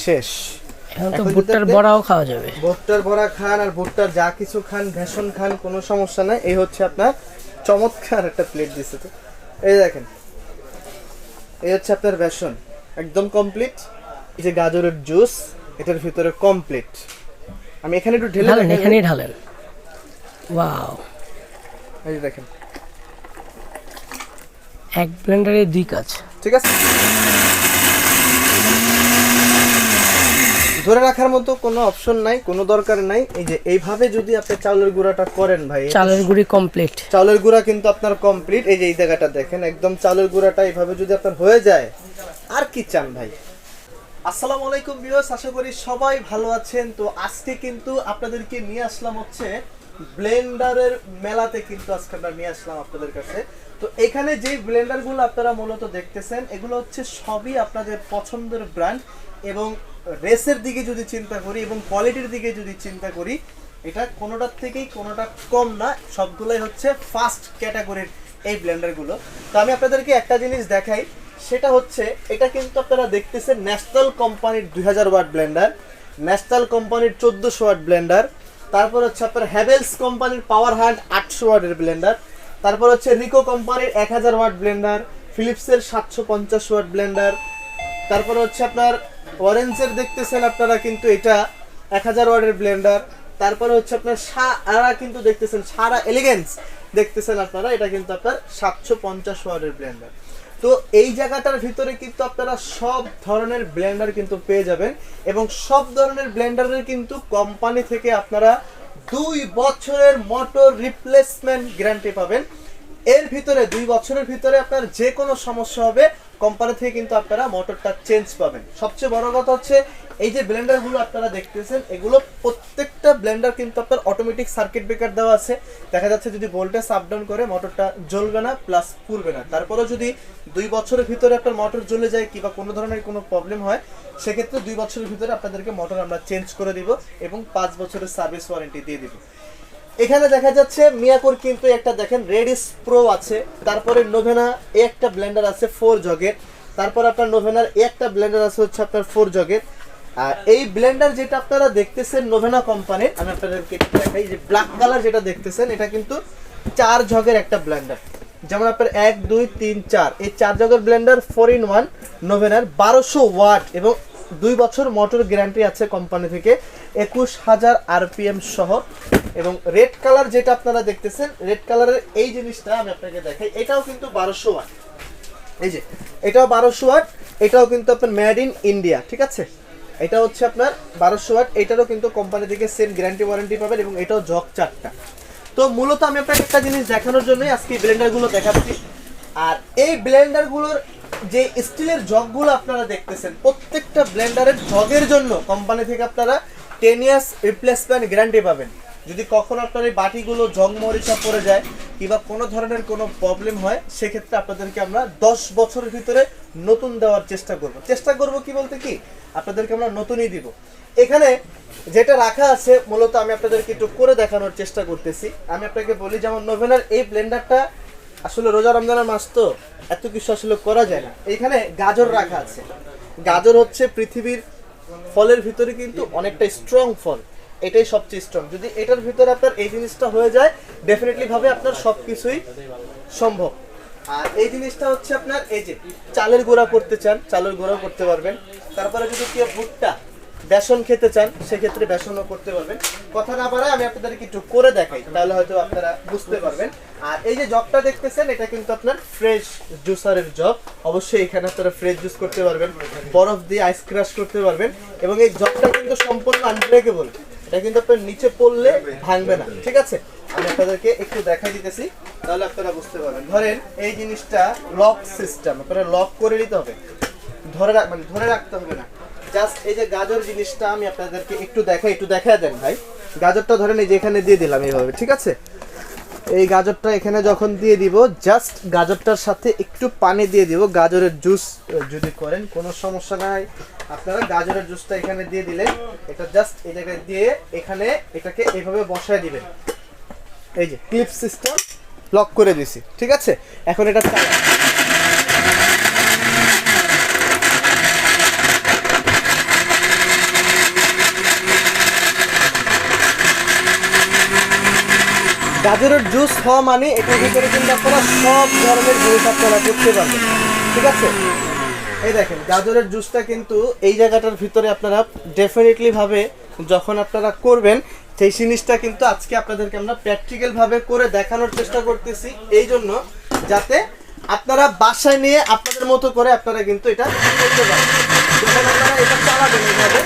শেষ। এখন তো ভুট্টার বড়াও খাওয়া যাবে, ভুট্টার বড়া খান আর ভুট্টার যা কিছু খান, ভেষণ খান, কোনো সমস্যা নাই। এই হচ্ছে আপনার চমৎকার একটা প্লেট দিচ্ছে। তো এই দেখেন, এই হচ্ছে আপনার বেসন একদম কমপ্লিট। এই যে গাজরের জুস এটার ভিতরে কমপ্লিট। আমি এখানে একটু ঢেলে ঢালেন, এখানেই ঢালেন। ওয়াও, এই যে দেখেন, এক ব্লেন্ডারে দুই কাজ। ঠিক আছে, ধরে রাখার মতো কোনো অপশন নাই, কোনো দরকার নাই। এই যে এইভাবে যদি আপনি চাউলের গুঁড়াটা করেন ভাই, চালের গুঁড়ি কমপ্লিট, চাউলের গুঁড়া কিন্তু আপনার কমপ্লিট। এই যে এই জায়গাটা দেখেন, একদম চাউলের গুঁড়াটা এইভাবে যদি আপনার হয়ে যায়, আর কি চান ভাই। আসসালামু আলাইকুম ভিউয়ার্স, আশা করি সবাই ভালো আছেন। তো আজকে কিন্তু আপনাদেরকে নিয়ে আসলাম হচ্ছে ব্লেন্ডারের মেলাতে, কিন্তু আজকে আমরা নিয়ে আসলাম আপনাদের কাছে। তো এখানে যে ব্লেন্ডারগুলো আপনারা মূলত দেখতেছেন, এগুলো হচ্ছে সবই আপনাদের পছন্দের ব্র্যান্ড। এবং রেসের দিকে যদি চিন্তা করি এবং কোয়ালিটির দিকে যদি চিন্তা করি, এটা কোনোটার থেকেই কোনোটা কম না, সবগুলোই হচ্ছে ফার্স্ট ক্যাটাগরির এই ব্লেন্ডারগুলো। তো আমি আপনাদেরকে একটা জিনিস দেখাই, সেটা হচ্ছে এটা কিন্তু আপনারা দেখতেছেন ন্যাশনাল কোম্পানির 2000 ওয়াট ব্লেন্ডার, ন্যাশনাল কোম্পানির 1400 ওয়াট ব্লেন্ডার, তারপর হচ্ছে আপনার হ্যাভেলস কোম্পানির পাওয়ার হ্যান্ড 800 ওয়াটের ব্লেন্ডার, তারপর হচ্ছে রিকো কোম্পানির 1000 ওয়াট ব্লেন্ডার, ফিলিপসের 750 ওয়াট ব্লেন্ডার, তারপর হচ্ছে আপনার অরেঞ্জের দেখতেছেন আপনারা কিন্তু এটা 1000 ওয়াটের ব্লেন্ডার, তারপরে হচ্ছে আপনার সারা কিন্তু দেখতেছেন, সারা এলিগেন্স দেখতেছেন আপনারা, এটা কিন্তু আপনার 750 ওয়াটের ব্লেন্ডার। তো এই জায়গাটার ভিতরে কিন্তু আপনারা সব ধরনের ব্লেন্ডার কিন্তু পেয়ে যাবেন, এবং সব ধরনের ব্লেন্ডারের কিন্তু কোম্পানি থেকে আপনারা 2 বছরের মোটর রিপ্লেসমেন্ট গ্যারান্টি পাবেন। এর ভিতরে 2 বছরের ভিতরে আপনার যে কোনো সমস্যা হবে, কোম্পানি থেকে কিন্তু আপনারা মোটরটা চেঞ্জ পাবেন। সবচেয়ে বড় কথা হচ্ছে এই যে ব্লেন্ডারগুলো আপনারা দেখতেছেন, এগুলো প্রত্যেকটা ব্লেন্ডার কিন্তু আপনার অটোমেটিক সার্কিট ব্রেকার দেওয়া আছে। দেখা যাচ্ছে যদি ভোল্টেজ আপ ডাউন করে মোটরটা জ্বলবে না, প্লাস পুড়বে না। তারপরেও যদি 2 বছরের ভিতরে আপনার মোটর জ্বলে যায় কিংবা কোনো ধরনের কোনো প্রবলেম হয়, সেক্ষেত্রে 2 বছরের ভিতরে আপনাদেরকে মোটর আমরা চেঞ্জ করে দিব এবং 5 বছরের সার্ভিস ওয়ারেন্টি দিয়ে দিব। এখানে দেখা যাচ্ছে মিয়াকোর কিন্তু একটা দেখেন রেডিস প্রো আছে, তারপরে নোভেনা একটা ব্লেন্ডার আছে 4 জগের, তারপর আপনার নোভেনার একটা ব্লেন্ডার আছে হচ্ছে আপনার 4 জগের। আর এই ব্লেন্ডার যেটা আপনারা দেখতেছেন নোভেনা কোম্পানির, আমি আপনাদেরকে দেখাই, যে ব্ল্যাক কালার যেটা দেখতেছেন, এটা কিন্তু 4 জগের একটা ব্লেন্ডার। যেমন আপনার 1 2 3 4 এই 4 জগের ব্লেন্ডার 4 in 1 নোভেনার 1200 ওয়াট এবং 2 বছর মোটর গ্যারান্টি আছে কোম্পানি থেকে, 21000 RPM সহ। এবং রেড কালার যেটা আপনারা দেখতেছেন, রেড কালারের এই জিনিসটা আমি আপনাকে দেখাই, এটাও কিন্তু 1200 ওয়াট। এই যে এটাও 1200 ওয়াট, এটাও কিন্তু আপনার মেড ইন ইন্ডিয়া, ঠিক আছে। এটা হচ্ছে আপনার 1200 ওয়াট, এটারও কিন্তু কোম্পানি থেকে সেম গ্যারান্টি ওয়ারেন্টি পাবেন, এবং এটাও জগ 4টা। তো মূলত আমি আপনাকে একটা জিনিস দেখানোর জন্যই আজকে ব্লেন্ডারগুলো দেখাচ্ছি। আর এই ব্লেন্ডারগুলোর যে স্টিলের জগগুলো আপনারা দেখতেছেন, প্রত্যেকটা ব্লেন্ডারের জগের জন্য কোম্পানি থেকে আপনারা 10 ইয়ার্স রিপ্লেসমেন্ট গ্যারান্টি পাবেন। যদি কখনো আপনার এই বাটিগুলো জং মরিচা পড়ে যায় কিংবা কোনো ধরনের কোনো প্রবলেম হয়, সেক্ষেত্রে আপনাদেরকে আমরা 10 বছরের ভিতরে নতুন দেওয়ার চেষ্টা করব কি বলতে কি, আপনাদেরকে আমরা নতুনই দিব। এখানে যেটা রাখা আছে মূলত আমি আপনাদেরকে একটু করে দেখানোর চেষ্টা করতেছি। আমি আপনাকে বলি, যেমন নোভেনার এই ব্লেন্ডারটা আসলে রোজা রমজানের মাস তো এত কিছু আসলে করা যায় না। এখানে গাজর রাখা আছে, গাজর হচ্ছে পৃথিবীর ফলের ভিতরে কিন্তু অনেকটা স্ট্রং ফল, এটাই সবচেয়ে স্ট্রং। যদি এটার ভিতরে আপনার এই জিনিসটা হয়ে যায়, ডেফিনেটলি ভাবে আপনার সবকিছুই সম্ভব। আর এই জিনিসটা হচ্ছে আপনার, এই যে চালের গুঁড়া করতে চান, চালের গুঁড়াও করতে পারবেন। তারপরে যদি কেউ ভুট্টা বেসন খেতে চান, সেক্ষেত্রে বেসনও করতে পারবেন। কথা না বাড়ায় আমি আপনাদেরকে একটু করে দেখাই, তাহলে হয়তো আপনারা বুঝতে পারবেন। আর এই যে জগটা দেখতেছেন, এটা কিন্তু আপনার ফ্রেশ জুসারের জগ। অবশ্যই এখানে আপনারা ফ্রেশ জুস করতে পারবেন, বরফ দিয়ে আইস ক্রাশ করতে পারবেন। এবং এই জগটা কিন্তু সম্পূর্ণ আনব্রেকেবল, এটা কিন্তু আপনার নিচে পড়লে ভাঙবে না, ঠিক আছে। আমি আপনাদেরকে একটু দেখাই দিতেছি, তাহলে আপনারা বুঝতে পারবেন। ধরেন এই জিনিসটা লক সিস্টেম, আপনারা লক করে নিতে হবে, ধরে রাখতে হবে না। জাস্ট এই যে গাজর জিনিসটা আমি আপনাদেরকে একটু দেখা দেন ভাই। গাজরটা ধরেন এই যে এখানে দিয়ে দিলাম এইভাবে, ঠিক আছে। এই গাজরটা এখানে যখন দিয়ে দিব, জাস্ট গাজরটার সাথে একটু পানি দিয়ে দিব। গাজরের জুস যদি করেন কোনো সমস্যা নাই, আপনারা গাজরের জুসটা এখানে দিয়ে দিলেন, এটা জাস্ট এই জায়গায় দিয়ে এখানে এটাকে এইভাবে বসায় দিবেন। এই যে ক্লিপ সিস্টেম লক করে দিছি, ঠিক আছে। এখন এটা গাজরের জুস হওয়া মানে এটার ভিতরে কিন্তু আপনারা সব ধরনের জিনিস আপনারা করতে পারবেন, ঠিক আছে। এই দেখেন গাজরের জুসটা কিন্তু এই জায়গাটার ভিতরে আপনারা ডেফিনেটলি ভাবে যখন আপনারা করবেন সেই জিনিসটা কিন্তু আজকে আপনাদেরকে আমরা প্র্যাকটিক্যাল ভাবে করে দেখানোর চেষ্টা করতেছি, এই জন্য যাতে আপনারা বাসায় নিয়ে আপনাদের মতো করে আপনারা কিন্তু এটা করতে পারেন। যখন আপনারা এটা চালাবেন এইভাবে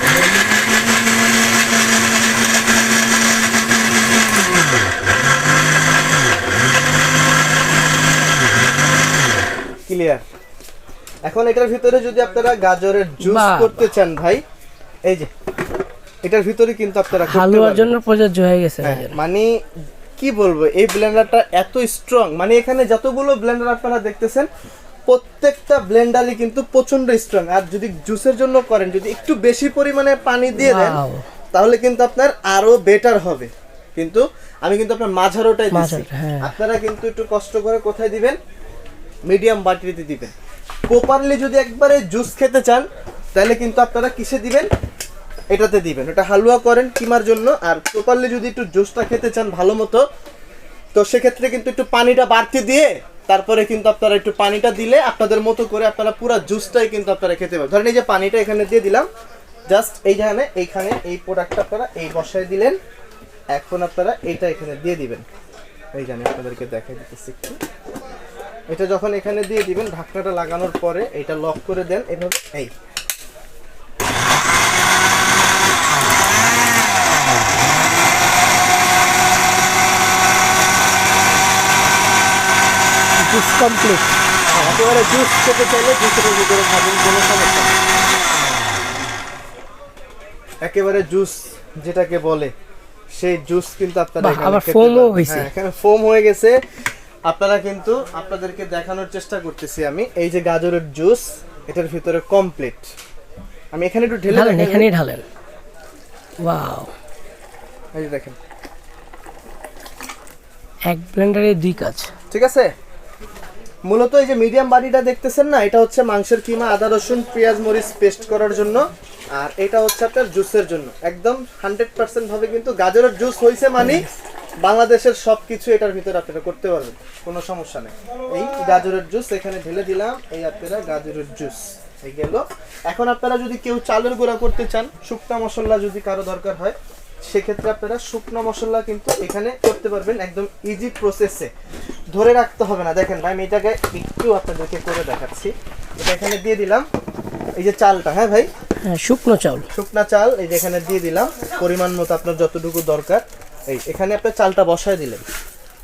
ক্লিয়ার। এখন এটার ভিতরে যদি আপনারা গাজরের জুস করতে চান ভাই, এই যে এটার ভিতরে কিন্তু আপনারা হালুয়ার জন্য প্রযোজ্য হয়ে গেছে। মানে কি বলবো, এই ব্লেন্ডারটা এত স্ট্রং, মানে এখানে যতগুলো ব্লেন্ডার আপনারা দেখতেছেন প্রত্যেকটা ব্লেন্ডারই কিন্তু প্রচন্ড স্ট্রং। আর যদি জুসের জন্য করেন, যদি একটু বেশি পরিমাণে পানি দিয়ে দেন তাহলে কিন্তু আপনার আরো বেটার হবে। কিন্তু আমি কিন্তু আপনার মাঝারোটাই দিচ্ছি, আপনারা কিন্তু একটু কষ্ট করে কোথায় দিবেন, মিডিয়াম বাটিতে দিবেন। প্রপারলি যদি একবারে জুস খেতে চান তাহলে কিন্তু আপনারা কিসে দিবেন, এটাতে দিবেন, এটা হালুয়া করেন কিমার জন্য। আর প্রপারলি যদি একটু জুসটা খেতে চান ভালো মতো, তো সেক্ষেত্রে কিন্তু একটু পানিটা বাড়তি দিয়ে তারপরে কিন্তু আপনারা একটু পানিটা দিলে আপনাদের মতো করে আপনারা পুরো জুসটাই কিন্তু আপনারা খেতে পারবেন। ধরেন এই যে পানিটা এখানে দিয়ে দিলাম, জাস্ট এইখানে এই প্রোডাক্টটা আপনারা এই বসায় দিলেন, এখন আপনারা এইটা এখানে দিয়ে দিবেন। এইখানে আপনাদেরকে দেখাই দিতেছি একটু, এটা যখন এখানে দিয়ে দিবেন ঢাকনাটা লাগানোর পরে এটা লক করে দেন এভাবে। এই জুস কমপ্লিট, একেবারে জুস খেতে চাইলে জুসের ভিতরে খাবেন, কোনো সমস্যা নেই। একেবারে জুস যেটাকে বলে সেই জুস কিন্তু আপনারা আবার ফোমও হইছে, এখানে ফোম হয়ে গেছে। আপনারা কিন্তু আপনাদেরকে দেখানোর চেষ্টা করতেছি আমি, এই যে গাজরের জুস এটার ভিতরে কমপ্লিট। আমি এখানে একটু ঢেলে ঢালেন, এখানেই ঢালেন। ওয়াও, এই যে দেখেন এক ব্লেন্ডারে 2 কাজ, ঠিক আছে। মূলত এই যে মিডিয়াম বাটিটা দেখতেছেন না, এটা হচ্ছে মাংসের কিমা, আদা রসুন পেঁয়াজ মরিচ পেস্ট করার জন্য। আর এটা হচ্ছে আপনার জুসের জন্য। একদম 100% ভাবে কিন্তু গাজরের জুস হইছে মানে বাংলাদেশের সবকিছু এটার ভিতরে আপনারা করতে পারবেন, কোনো সমস্যা নেই। এই গাজরের জুস এখানে ঢেলে দিলাম, এই আপনারা গাজরের জুস এই গেল। এখন আপনারা যদি কেউ চালের গুঁড়া করতে চান, শুকনা মশলা যদি কারো দরকার হয়, সেক্ষেত্রে আপনারা শুকনো মশলা কিন্তু এখানে করতে পারবেন একদম ইজি প্রসেসে, ধরে রাখতে হবে না। দেখেন ভাই আমি এটাকে একটু আপনাদেরকে করে দেখাচ্ছি। এটা এখানে দিয়ে দিলাম, এই যে চালটা, হ্যাঁ ভাই, হ্যাঁ শুকনো চাল, শুকনা চাল এই যে এখানে দিয়ে দিলাম পরিমাণ মতো আপনার যতটুকু দরকার। এই এখানে আপনি চালটা বসায় দিলেন,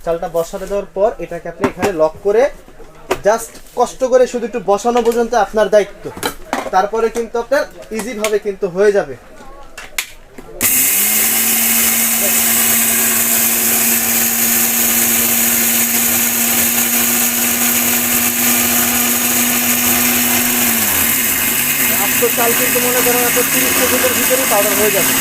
চালটা বসাতে দেওয়ার পর এটাকে আপনি এখানে লক করে জাস্ট কষ্ট করে শুধু একটু বসানো পর্যন্ত আপনার দায়িত্ব, তারপরে কিন্তু আপনার ইজি ভাবে কিন্তু হয়ে যাবে। চাল কিন্তু মনে করেন আপনার 30 সেকেন্ডের ভিতরে পাউডার হয়ে যাবে।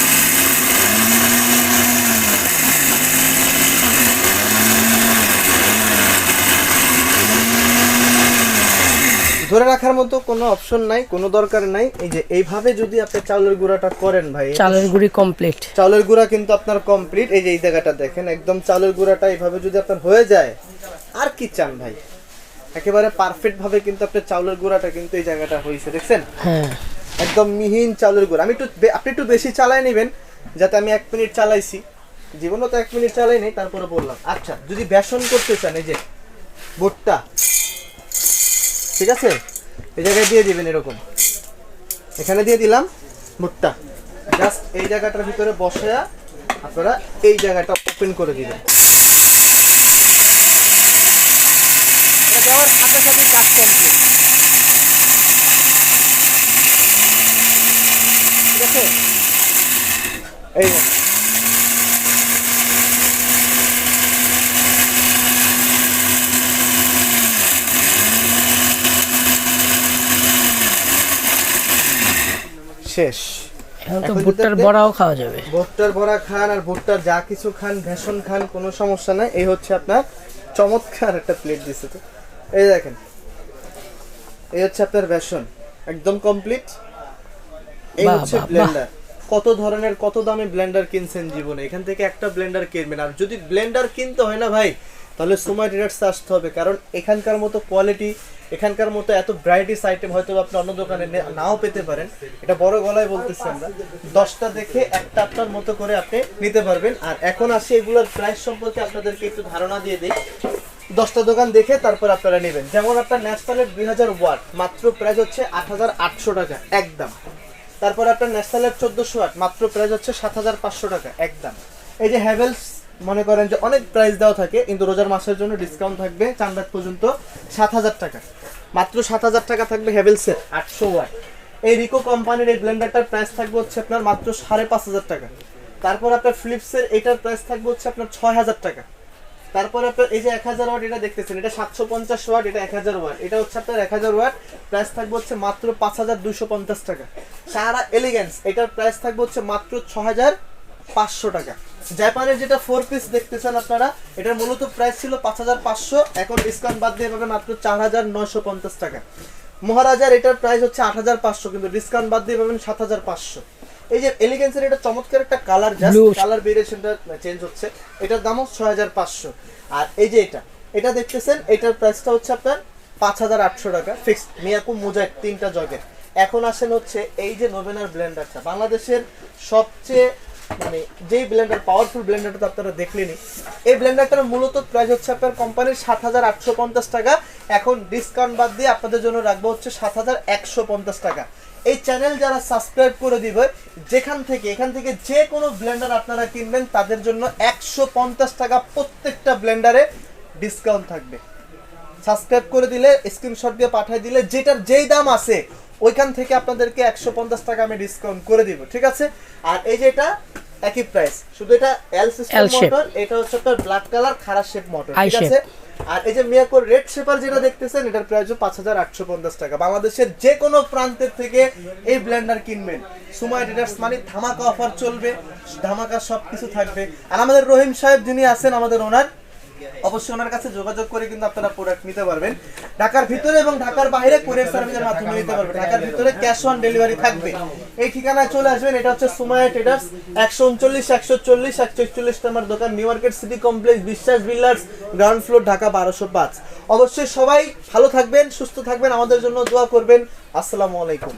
ধরে রাখার মতো কোনো অপশন নাই, কোনো দরকার নাই। এই যে এইভাবে যদি আপনি চাউলের গুঁড়াটা করেন ভাই, চালের গুঁড়ি কমপ্লিট, চাউলের গুঁড়া কিন্তু আপনার কমপ্লিট। এই যে এই জায়গাটা দেখেন একদম চাউলের গুঁড়াটা এইভাবে যদি আপনার হয়ে যায় আর কি চান ভাই, একেবারে পারফেক্ট ভাবে কিন্তু আপনার চাউলের গুঁড়াটা কিন্তু এই জায়গাটা হয়েছে, দেখছেন? হ্যাঁ একদম মিহিন চাউলের গুঁড়া। আপনি একটু বেশি চালাই নেবেন, যাতে আমি 1 মিনিট চালাইছি, জীবনও তো 1 মিনিট চালাই নেই, তারপরে বললাম। আচ্ছা যদি বেসন করতে চান, এই যে ভুট্টা, ঠিক আছে, এই জায়গায় দিয়ে দিবেন এরকম, এখানে দিয়ে দিলাম ভুট্টা, জাস্ট এই জায়গাটার ভিতরে বসে আপনারা এই জায়গাটা ওপেন করে দিবেন। এটা দেওয়ার সাথে সাথে কাজ কমপ্লিট, ঠিক আছে? এই শেষ। এখন তো ভুট্টার বড়াও খাওয়া যাবে, ভুট্টার বড়া খান আর ভুট্টার যা কিছু খান, ভেষণ খান, কোনো সমস্যা নাই। এই হচ্ছে আপনার চমৎকার একটা প্লেট দিচ্ছে। তো এই দেখেন, এই হচ্ছে আপনার বেসন একদম কমপ্লিট। এই হচ্ছে ব্লেন্ডার, কত ধরনের কত দামি ব্লেন্ডার কিনছেন জীবনে, এখান থেকে একটা ব্লেন্ডার কিনবেন। আর যদি ব্লেন্ডার কিনতে হয় না ভাই, তাহলে সুমা ট্রেডার্সে আসতে হবে, কারণ এখানকার মতো কোয়ালিটি, এখানকার মতো এত ভ্যারাইটিস আইটেম হয়তো আপনি অন্য দোকানে নাও পেতে পারেন। এটা বড় গলায় বলতেছি আমরা, 10টা দেখে একটা আপনার মতো করে আপনি নিতে পারবেন। আর এখন আসি এগুলোর প্রাইস সম্পর্কে আপনাদেরকে একটু ধারণা দিয়ে দিই। 10টা দোকান দেখে তারপর আপনারা নেবেন। যেমন আপনার ন্যাশনালের 2000 ওয়াট মাত্র প্রাইস হচ্ছে 8800 টাকা একদম। তারপর আপনার ন্যাশনালের 1400 ওয়াট মাত্র প্রাইস হচ্ছে 7500 টাকা একদম। এই যে হ্যাভেলস মনে করেন যে অনেক প্রাইস দেওয়া থাকে, কিন্তু রোজার মাসের জন্য ডিসকাউন্ট থাকবে চাঁদাত পর্যন্ত 7000 টাকা, মাত্র 7000 টাকা থাকবে হ্যাভেলসের 800 ওয়াট। এই রিকো কোম্পানির এই ব্লেন্ডারটার প্রাইস থাকবে হচ্ছে আপনার মাত্র 5500 টাকা। তারপর আপনার ফিলিপসের এটার প্রাইস থাকবে হচ্ছে আপনার 6000 টাকা। তারপর আপনার এই যে 1000 ওয়াট এটা দেখতেছেন, এটা 750 ওয়াট, এটা 1000 ওয়াট, এটা হচ্ছে আপনার 1000 ওয়াট, প্রাইস থাকবে হচ্ছে মাত্র 5250 টাকা। সারা এলিগেন্স এটার প্রাইস থাকবে হচ্ছে মাত্র 6500 টাকা। জাপানের যেটা 4 পিস দেখতেছেন আপনারা, এটার মূলত প্রাইস ছিল 5500, এখন ডিসকাউন্ট বাদ দিয়ে পাবেন মাত্র 4950 টাকা। মহারাজার এটার প্রাইস হচ্ছে 8500, কিন্তু ডিসকাউন্ট বাদ দিয়ে পাবেন 7500। এই যে এলিগেন্সের এটা চমৎকার একটা কালার, জাস্ট কালার ভেরিয়েশনটা চেঞ্জ হচ্ছে, এটার দামও 6500। আর এই যে এটা দেখতেছেন, এটার প্রাইসটা হচ্ছে আপনার 5800 টাকা ফিক্সড। মিয়াকো মোজাইক 3টা জগের। এখন আসেন হচ্ছে এই যে নোভেনার ব্লেন্ডারটা, বাংলাদেশের সবচেয়ে মানে যেই ব্লেন্ডার, পাওয়ারফুল ব্লেন্ডারটা তো আপনারা দেখলেনই। এই ব্লেন্ডারটার মূলত প্রাইস হচ্ছে আপনার কোম্পানির 7850 টাকা, এখন ডিসকাউন্ট বাদ দিয়ে আপনাদের জন্য রাখবো হচ্ছে 7150 টাকা। এই চ্যানেল যারা সাবস্ক্রাইব করে দিবে, এখান থেকে যে কোনো ব্লেন্ডার আপনারা কিনবেন তাদের জন্য 150 টাকা প্রত্যেকটা ব্লেন্ডারে ডিসকাউন্ট থাকবে। সাবস্ক্রাইব করে দিলে, স্ক্রিনশট দিয়ে পাঠিয়ে দিলে যেটার যেই দাম আছে ওইখান থেকে আপনাদেরকে 150 টাকা আমি ডিসকাউন্ট করে দিব, ঠিক আছে? আর এই যে এটা একই প্রাইস, শুধু এটা এল সিস্টেম মোটর, এটা হচ্ছে আপনার ব্ল্যাক কালার খাড়া শেপ মোটর, ঠিক আছে? আর এই যে মিয়াকোর রেড শেপার যেটা দেখতেছেন, এটার প্রাইস 5850 টাকা। বাংলাদেশের যে কোনো প্রান্তের থেকে এই ব্লেন্ডার কিনবেন, সুমা ট্রেডার্স মানে ধামাকা অফার চলবে, ধামাকা সবকিছু থাকবে। আর আমাদের রহিম সাহেব যিনি আছেন, আমাদের ওনার, অবশ্যই ওনার কাছে যোগাযোগ করে কিন্তু আপনারা প্রোডাক্ট নিতে পারবেন। ঢাকার ভিতরে এবং ঢাকার বাইরে কুরিয়ার সার্ভিসের মাধ্যমে নিতে পারবেন। ঢাকার ভিতরে ক্যাশ অন ডেলিভারি থাকবে। এই ঠিকানায় চলে আসবেন, এটা হচ্ছে সুমা ট্রেডার্স, 139 140 141 নম্বর দোকান, নিউ মার্কেট সিটি কমপ্লেক্স, বিশ্বাস বিল্ডার্স, গ্রাউন্ড ফ্লোর, ঢাকা 1205। অবশ্যই সবাই ভালো থাকবেন, সুস্থ থাকবেন, আমাদের জন্য দোয়া করবেন। আসসালামু আলাইকুম।